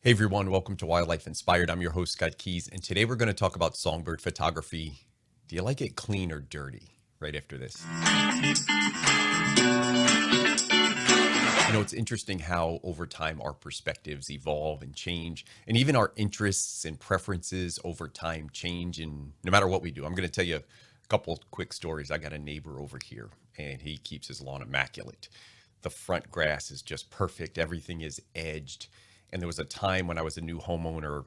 Hey everyone, welcome to Wildlife Inspired. I'm your host, Scott Keys, and today we're going to talk about songbird photography. Do you like it clean or dirty? Right after this. It's interesting how over time our perspectives evolve and change, and even our interests and preferences over time change. And no matter what we do, I'm going to tell you a couple quick stories. I got a neighbor over here, and he keeps his lawn immaculate. The front grass is just perfect, everything is edged. And there was a time when I was a new homeowner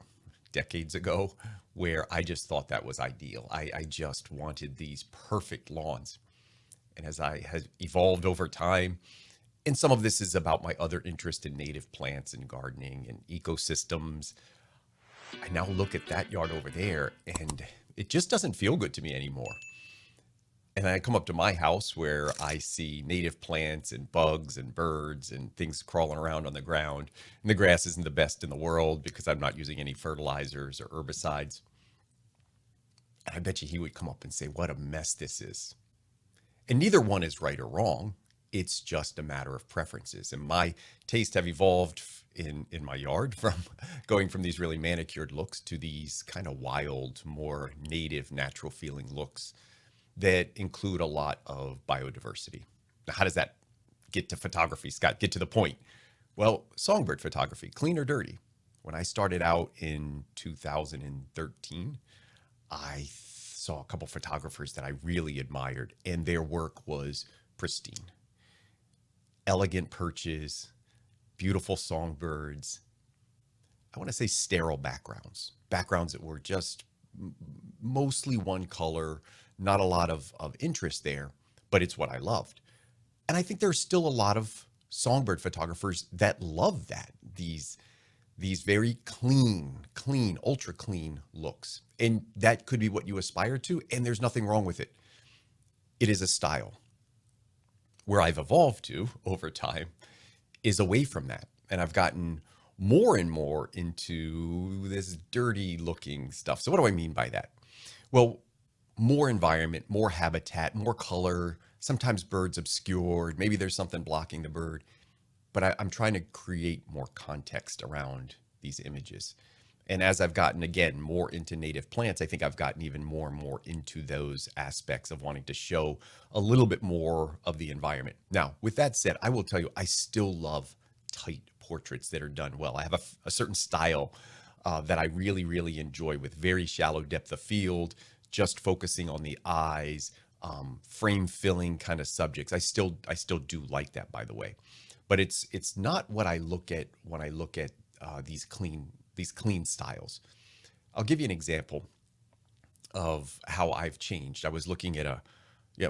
decades ago where I just thought that was ideal. I just wanted these perfect lawns. And as I have evolved over time, and some of this is about my other interest in native plants and gardening and ecosystems, I now look at that yard over there and it just doesn't feel good to me anymore. And I come up to my house where I see native plants and bugs and birds and things crawling around on the ground. And the grass isn't the best in the world because I'm not using any fertilizers or herbicides. And I bet you he would come up and say, "What a mess this is." And neither one is right or wrong. It's just a matter of preferences. And my tastes have evolved in my yard from going from these really manicured looks to these kind of wild, more native, natural feeling looks that include a lot of biodiversity. Now, how does that get to photography, Scott? Get to the point. Well, songbird photography, clean or dirty? When I started out in 2013, I saw a couple photographers that I really admired, and their work was pristine. Elegant perches, beautiful songbirds. I want to say sterile backgrounds that were just mostly one color, not a lot of interest there, but it's what I loved. And I think there's still a lot of songbird photographers that love that, these very clean, ultra clean looks. And that could be what you aspire to, and there's nothing wrong with it. It is a style. Where I've evolved to over time is away from that. And I've gotten more and more into this dirty looking stuff. So what do I mean by that? Well, more environment, more habitat, more color, sometimes birds obscured, maybe there's something blocking the bird, but I'm trying to create more context around these images. And as I've gotten, again, more into native plants, I think I've gotten even more and more into those aspects of wanting to show a little bit more of the environment. Now, with that said, I will tell you, I still love tight portraits that are done well. I have a certain style that I really, really enjoy with very shallow depth of field, just focusing on the eyes, frame filling kind of subjects. I still do like that, by the way, but it's not what I look at when I look at these clean styles. I'll give you an example of how I've changed. I was looking at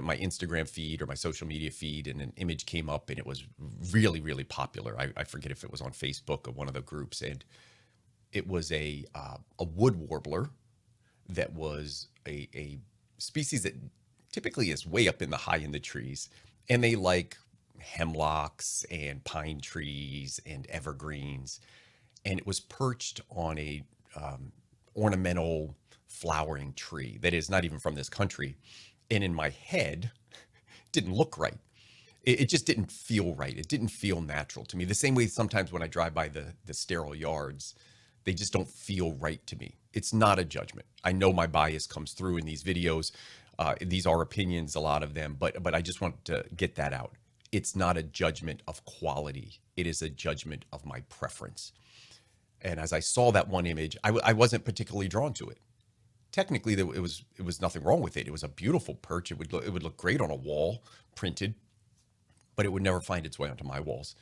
my Instagram feed or my social media feed, and an image came up, and it was really, really popular. I forget if it was on Facebook or one of the groups, and it was a wood warbler that was a species that typically is way up in the high in the trees, and they like hemlocks and pine trees and evergreens, and it was perched on a ornamental flowering tree that is not even from this country. And in my head, it didn't look right. It just didn't feel right. It didn't feel natural to me. The same way sometimes when I drive by the sterile yards, they just don't feel right to me. It's not a judgment. I know my bias comes through in these videos. These are opinions, a lot of them, but I just want to get that out. It's not a judgment of quality. It is a judgment of my preference. And as I saw that one image, I wasn't particularly drawn to it. Technically, it was nothing wrong with it. It was a beautiful perch. It would look great on a wall, printed, but it would never find its way onto my walls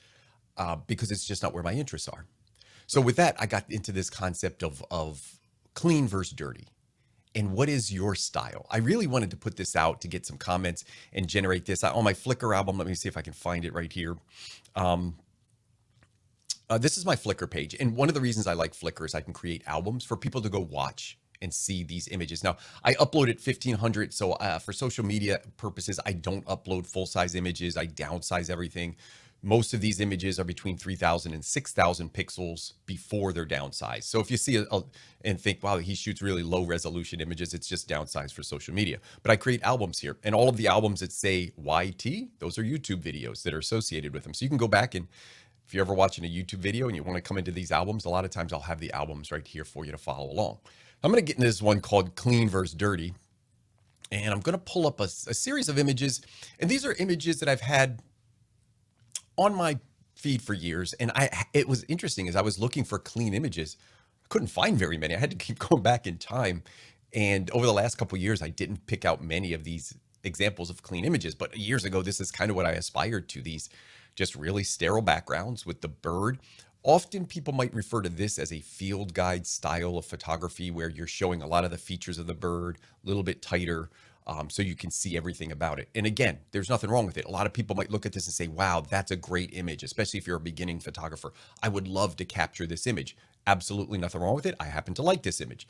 because it's just not where my interests are. So with that, I got into this concept of clean versus dirty. And what is your style? I really wanted to put this out to get some comments and generate this. On my Flickr album, let me see if I can find it right here. This is my Flickr page. And one of the reasons I like Flickr is I can create albums for people to go watch and see these images. Now, I uploaded 1,500. So for social media purposes, I don't upload full-size images. I downsize everything. Most of these images are between 3,000 and 6,000 pixels before they're downsized. So if you see and think, wow, he shoots really low resolution images, it's just downsized for social media. But I create albums here, and all of the albums that say YT, those are YouTube videos that are associated with them. So you can go back and If you're ever watching a YouTube video and you want to come into these albums, a lot of times I'll have the albums right here for you to follow along. I'm going to get into this one called Clean versus Dirty. And I'm going to pull up a series of images. And these are images that I've had on my feed for years. And it was interesting as I was looking for clean images, I couldn't find very many. I had to keep going back in time. And over the last couple of years, I didn't pick out many of these examples of clean images. But years ago, this is kind of what I aspired to, these just really sterile backgrounds with the bird. Often people might refer to this as a field guide style of photography where you're showing a lot of the features of the bird a little bit tighter, so you can see everything about it. And again, there's nothing wrong with it. A lot of people might look at this and say, wow, that's a great image, especially if you're a beginning photographer. I would love to capture this image. Absolutely nothing wrong with it. I happen to like this image,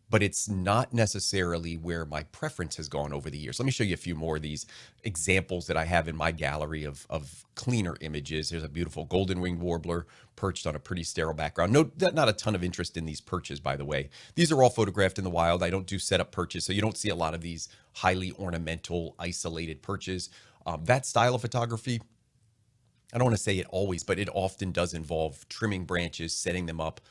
but it's not necessarily where my preference has gone over the years. Let me show you a few more of these examples that I have in my gallery of cleaner images. There's a beautiful golden-winged warbler perched on a pretty sterile background. No, not a ton of interest in these perches, by the way. These are all photographed in the wild. I don't do setup perches, so you don't see a lot of these highly ornamental, isolated perches. That style of photography, I don't want to say it always, but it often does involve trimming branches, setting them up,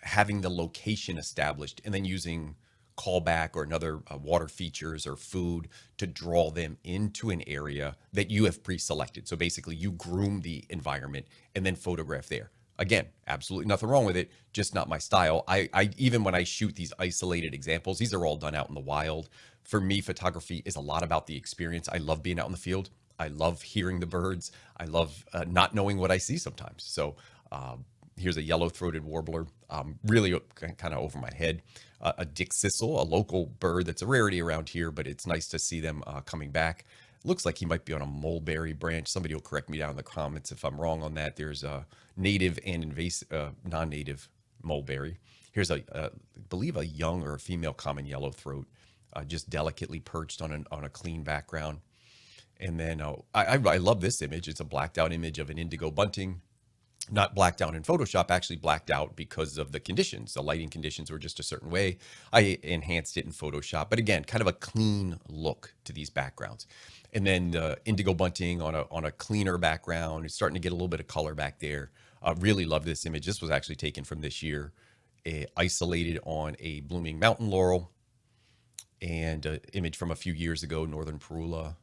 having the location established, and then using callback or another water features or food to draw them into an area that you have pre-selected. So basically you groom the environment and then photograph there. Again, absolutely nothing wrong with it, just not my style. I even when I shoot these isolated examples, these are all done out in the wild. For me, photography is a lot about the experience. I love being out in the field. I love hearing the birds. I love not knowing what I see sometimes. So here's a yellow-throated warbler, really kind of over my head. A dickcissel, a local bird that's a rarity around here, but it's nice to see them coming back. Looks like he might be on a mulberry branch. Somebody will correct me down in the comments if I'm wrong on that. There's a native and invasive, non-native mulberry. Here's I believe a young or a female common yellowthroat, just delicately perched on a clean background. And then I love this image. It's a blacked out image of an indigo bunting. Not blacked out in Photoshop, actually blacked out because of the conditions. The lighting conditions were just a certain way. I enhanced it in Photoshop, but again, kind of a clean look to these backgrounds. And then the indigo bunting on a cleaner background. It's starting to get a little bit of color back there. Really love this image. This was actually taken from this year, isolated on a blooming mountain laurel, and an image from a few years ago, northern Parula,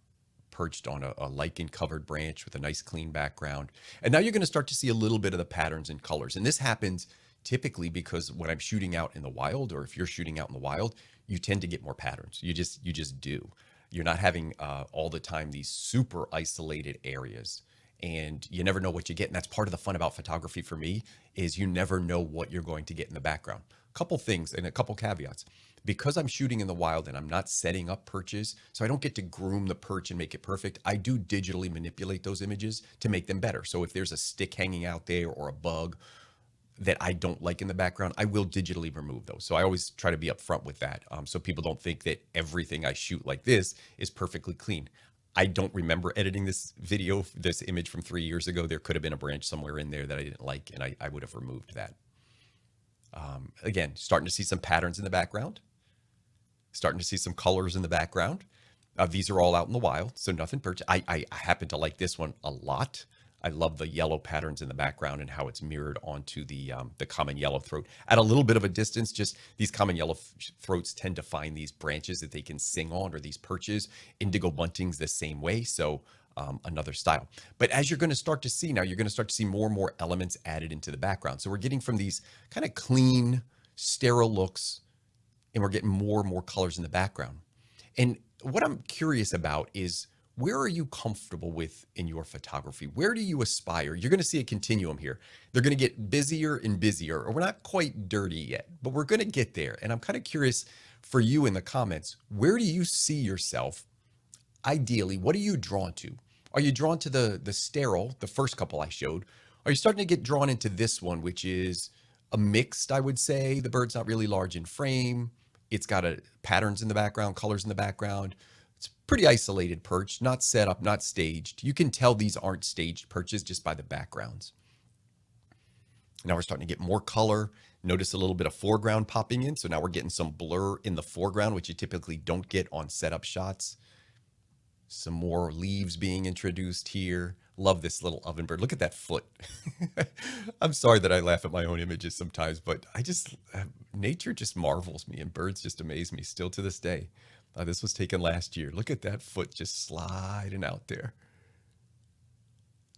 perched on a lichen-covered branch with a nice clean background. And now you're going to start to see a little bit of the patterns and colors. And this happens typically because when I'm shooting out in the wild, or if you're shooting out in the wild, you tend to get more patterns. You just do. You're not having all the time these super isolated areas, and you never know what you get. And that's part of the fun about photography for me, is you never know what you're going to get in the background. A couple things and a couple caveats. Because I'm shooting in the wild and I'm not setting up perches, so I don't get to groom the perch and make it perfect, I do digitally manipulate those images to make them better. So if there's a stick hanging out there or a bug that I don't like in the background, I will digitally remove those. So I always try to be upfront with that, so people don't think that everything I shoot like this is perfectly clean. I don't remember editing this video, this image from 3 years ago. There could have been a branch somewhere in there that I didn't like, and I would have removed that. Again, starting to see some patterns in the background. Starting to see some colors in the background. These are all out in the wild, so nothing perch. I happen to like this one a lot. I love the yellow patterns in the background and how it's mirrored onto the common yellowthroat. At a little bit of a distance, just these common yellowthroats tend to find these branches that they can sing on, or these perches. Indigo bunting's the same way, so another style. But as you're going to start to see now, you're going to start to see more and more elements added into the background. So we're getting from these kind of clean, sterile looks, and we're getting more and more colors in the background. And what I'm curious about is, where are you comfortable with in your photography? Where do you aspire? You're going to see a continuum here. They're going to get busier and busier, or we're not quite dirty yet, but we're going to get there. And I'm kind of curious for you in the comments, where do you see yourself? Ideally, what are you drawn to? Are you drawn to the sterile, the first couple I showed? Are you starting to get drawn into this one, which is a mixed, I would say? The bird's not really large in frame. It's got patterns in the background, colors in the background. It's pretty isolated perch, not set up, not staged. You can tell these aren't staged perches just by the backgrounds. Now we're starting to get more color. Notice a little bit of foreground popping in. So now we're getting some blur in the foreground, which you typically don't get on setup shots. Some more leaves being introduced here. Love this little oven bird. Look at that foot. I'm sorry that I laugh at my own images sometimes, but nature just marvels me and birds just amaze me still to this day. This was taken last year. Look at that foot just sliding out there.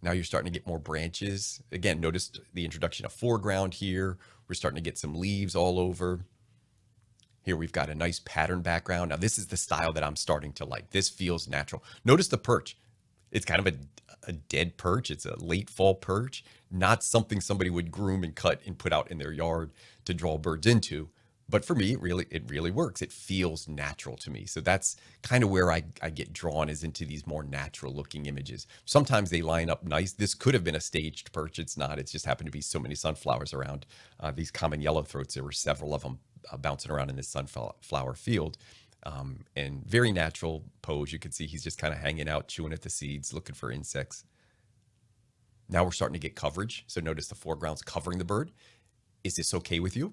Now you're starting to get more branches. Again, notice the introduction of foreground here. We're starting to get some leaves all over. Here we've got a nice pattern background. Now this is the style that I'm starting to like. This feels natural. Notice the perch. It's kind of a dead perch. It's a late fall perch, not something somebody would groom and cut and put out in their yard to draw birds into. But for me, it really works. It feels natural to me. So that's kind of where I get drawn, is into these more natural looking images. Sometimes they line up nice. This could have been a staged perch. It's not. It's just happened to be so many sunflowers around. These common yellowthroats, there were several of them bouncing around in this sunflower field. And very natural pose. You can see he's just kind of hanging out, chewing at the seeds, looking for insects. Now we're starting to get coverage. So notice the foreground's covering the bird. Is this okay with you?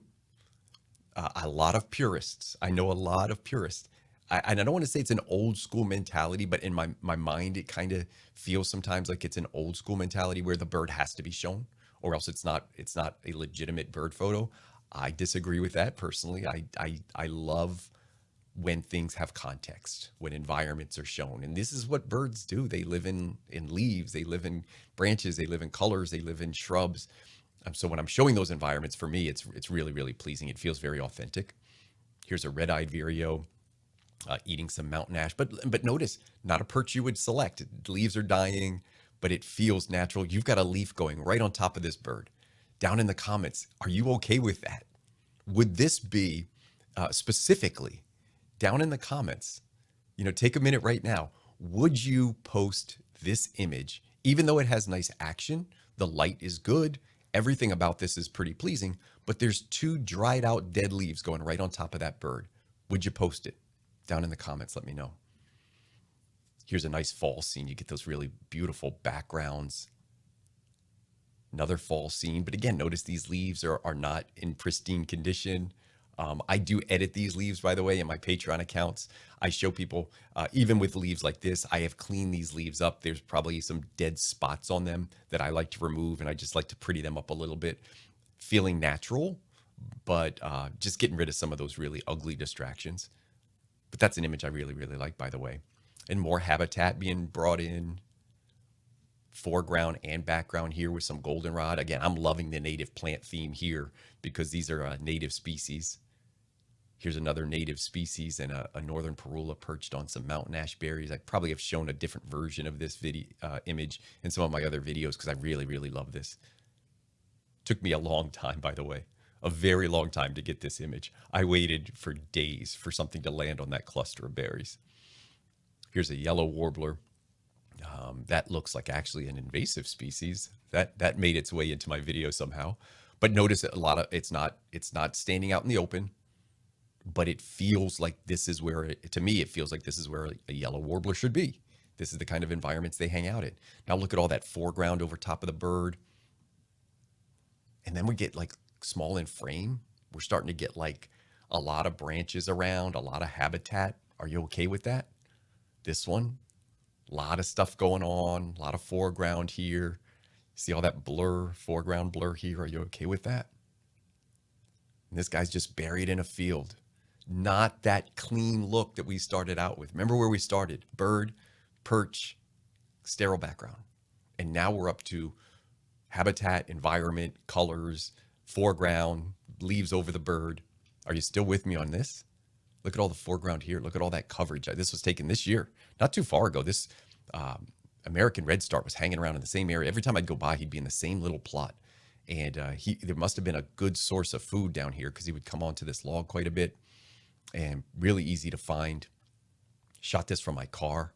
A lot of purists. I know a lot of purists. And I don't want to say it's an old school mentality, but in my mind, it kind of feels sometimes like it's an old school mentality where the bird has to be shown, or else it's not a legitimate bird photo. I disagree with that personally. I love when things have context, when environments are shown. And this is what birds do. They live in leaves, they live in branches, they live in colors, they live in shrubs. So when I'm showing those environments, for me, it's really, really pleasing. It feels very authentic. Here's a red-eyed vireo eating some mountain ash. But notice, not a perch you would select. Leaves are dying, but it feels natural. You've got a leaf going right on top of this bird. Down in the comments, are you okay with that? Would this be, specifically, down in the comments, take a minute right now. Would you post this image, even though it has nice action, the light is good, everything about this is pretty pleasing, but there's two dried out dead leaves going right on top of that bird? Would you post it? Down in the comments, let me know. Here's a nice fall scene. You get those really beautiful backgrounds. Another fall scene, but again, notice these leaves are not in pristine condition. I do edit these leaves, by the way, in my Patreon accounts. I show people, even with leaves like this, I have cleaned these leaves up. There's probably some dead spots on them that I like to remove, and I just like to pretty them up a little bit, feeling natural, but just getting rid of some of those really ugly distractions. But that's an image I really, really like, by the way. And more habitat being brought in, foreground and background here with some goldenrod. Again, I'm loving the native plant theme here because these are native species. Here's another native species and a northern parula perched on some mountain ash berries. I probably have shown a different version of this video image in some of my other videos because I really, really love this. Took me a long time, by the way, a very long time to get this image. I waited for days for something to land on that cluster of berries. Here's a yellow warbler. That looks like actually an invasive species that made its way into my video somehow. But notice it's not standing out in the open, but it feels like this is where to me, it feels like this is where a yellow warbler should be. This is the kind of environments they hang out in. Now look at all that foreground over top of the bird. And then we get like small in frame. We're starting to get like a lot of branches around, a lot of habitat. Are you okay with that? This one, a lot of stuff going on, a lot of foreground here. See all that blur, foreground blur here. Are you okay with that? And this guy's just buried in a field. Not that clean look that we started out with. Remember where we started? Bird, perch, sterile background. And now we're up to habitat, environment, colors, foreground, leaves over the bird. Are you still with me on this? Look at all the foreground here. Look at all that coverage. This was taken this year, not too far ago. This American redstart was hanging around in the same area. Every time I'd go by, he'd be in the same little plot. And there must have been a good source of food down here because he would come onto this log quite a bit and really easy to find. Shot this from my car,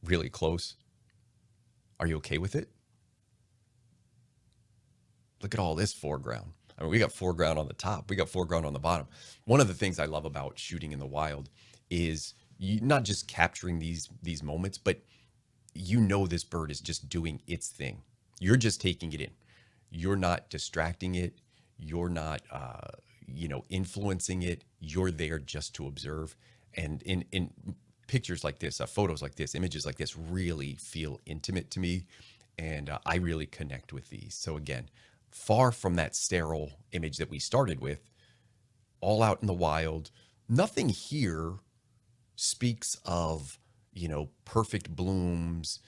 really close. Are you okay with it? Look at all this foreground. I mean, we got foreground on the top. We got foreground on the bottom. One of the things I love about shooting in the wild is not just capturing these moments, but this bird is just doing its thing. You're just taking it in. You're not distracting it. You're not, influencing it. You're there just to observe. And in pictures like this, photos like this, images like this really feel intimate to me. And I really connect with these. So again, far from that sterile image that we started with, all out in the wild. Nothing here speaks of, perfect blooms,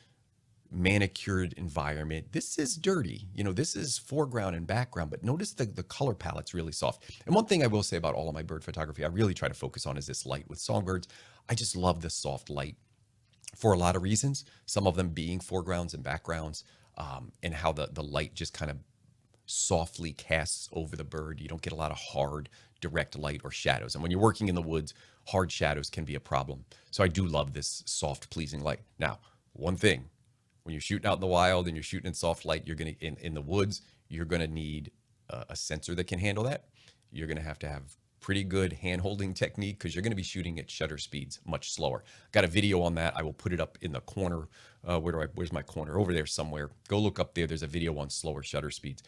manicured environment. This is dirty. This is foreground and background, but notice the color palette's really soft. And one thing I will say about all of my bird photography, I really try to focus on is this light with songbirds. I just love this soft light for a lot of reasons, some of them being foregrounds and backgrounds, and how the light just kind of softly casts over the bird. You don't get a lot of hard, direct light or shadows. And when you're working in the woods, hard shadows can be a problem. So I do love this soft, pleasing light. Now, one thing, when you're shooting out in the wild and you're shooting in soft light, you're going to, in the woods, you're going to need a sensor that can handle that. You're going to have pretty good hand holding technique because you're going to be shooting at shutter speeds much slower. Got a video on that. I will put it up in the corner. Where's my corner? Over there somewhere. Go look up there. There's a video on slower shutter speeds.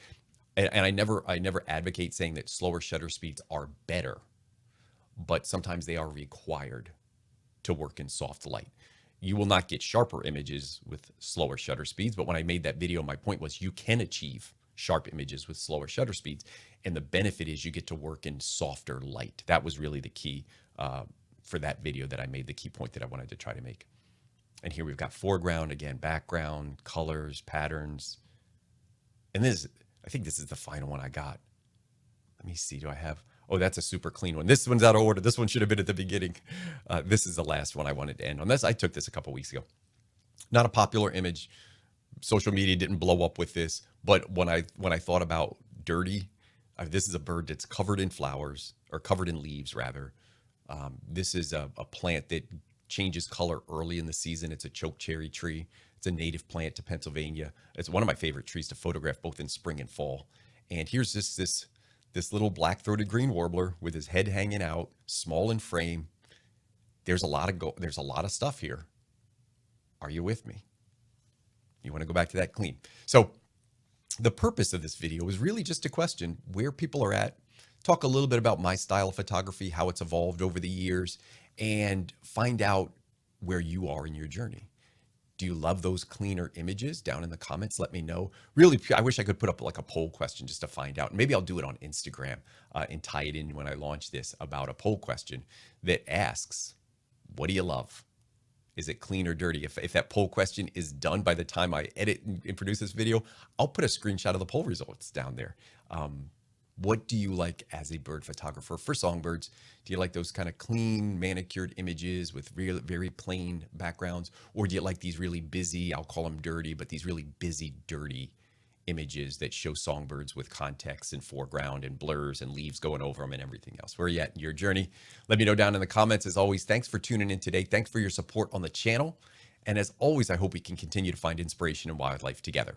And I never advocate saying that slower shutter speeds are better, but sometimes they are required to work in soft light. You will not get sharper images with slower shutter speeds, but when I made that video, my point was you can achieve sharp images with slower shutter speeds. And the benefit is you get to work in softer light. That was really the key for that video that I made, the key point that I wanted to try to make. And here we've got foreground, again, background, colors, patterns. And I think this is the final one I got. Let me see, do I have, oh, that's a super clean one. This one's out of order. This one should have been at the beginning. This is the last one I wanted to end on. I took this a couple weeks ago. Not a popular image. Social media didn't blow up with this, but when I thought about dirty, this is a bird that's covered in flowers, or covered in leaves rather. This is a plant that changes color early in the season. It's a chokecherry tree. It's a native plant to Pennsylvania. It's one of my favorite trees to photograph both in spring and fall. And here's this little black-throated green warbler with his head hanging out, small in frame. There's a lot of stuff here. Are you with me? You want to go back to that clean. So the purpose of this video is really just to question where people are at, talk a little bit about my style of photography, how it's evolved over the years, and find out where you are in your journey. Do you love those cleaner images? Down in the comments, let me know. Really, I wish I could put up like a poll question just to find out. Maybe I'll do it on Instagram and tie it in when I launch this, about a poll question that asks, what do you love? Is it clean or dirty? If that poll question is done by the time I edit and produce this video, I'll put a screenshot of the poll results down there. What do you like as a bird photographer for songbirds? Do you like those kind of clean, manicured images with very plain backgrounds? Or do you like these really busy, I'll call them dirty, but these really busy, dirty images that show songbirds with context and foreground and blurs and leaves going over them and everything else? Where are you at in your journey? Let me know down in the comments. As always, thanks for tuning in today. Thanks for your support on the channel. And as always, I hope we can continue to find inspiration in wildlife together.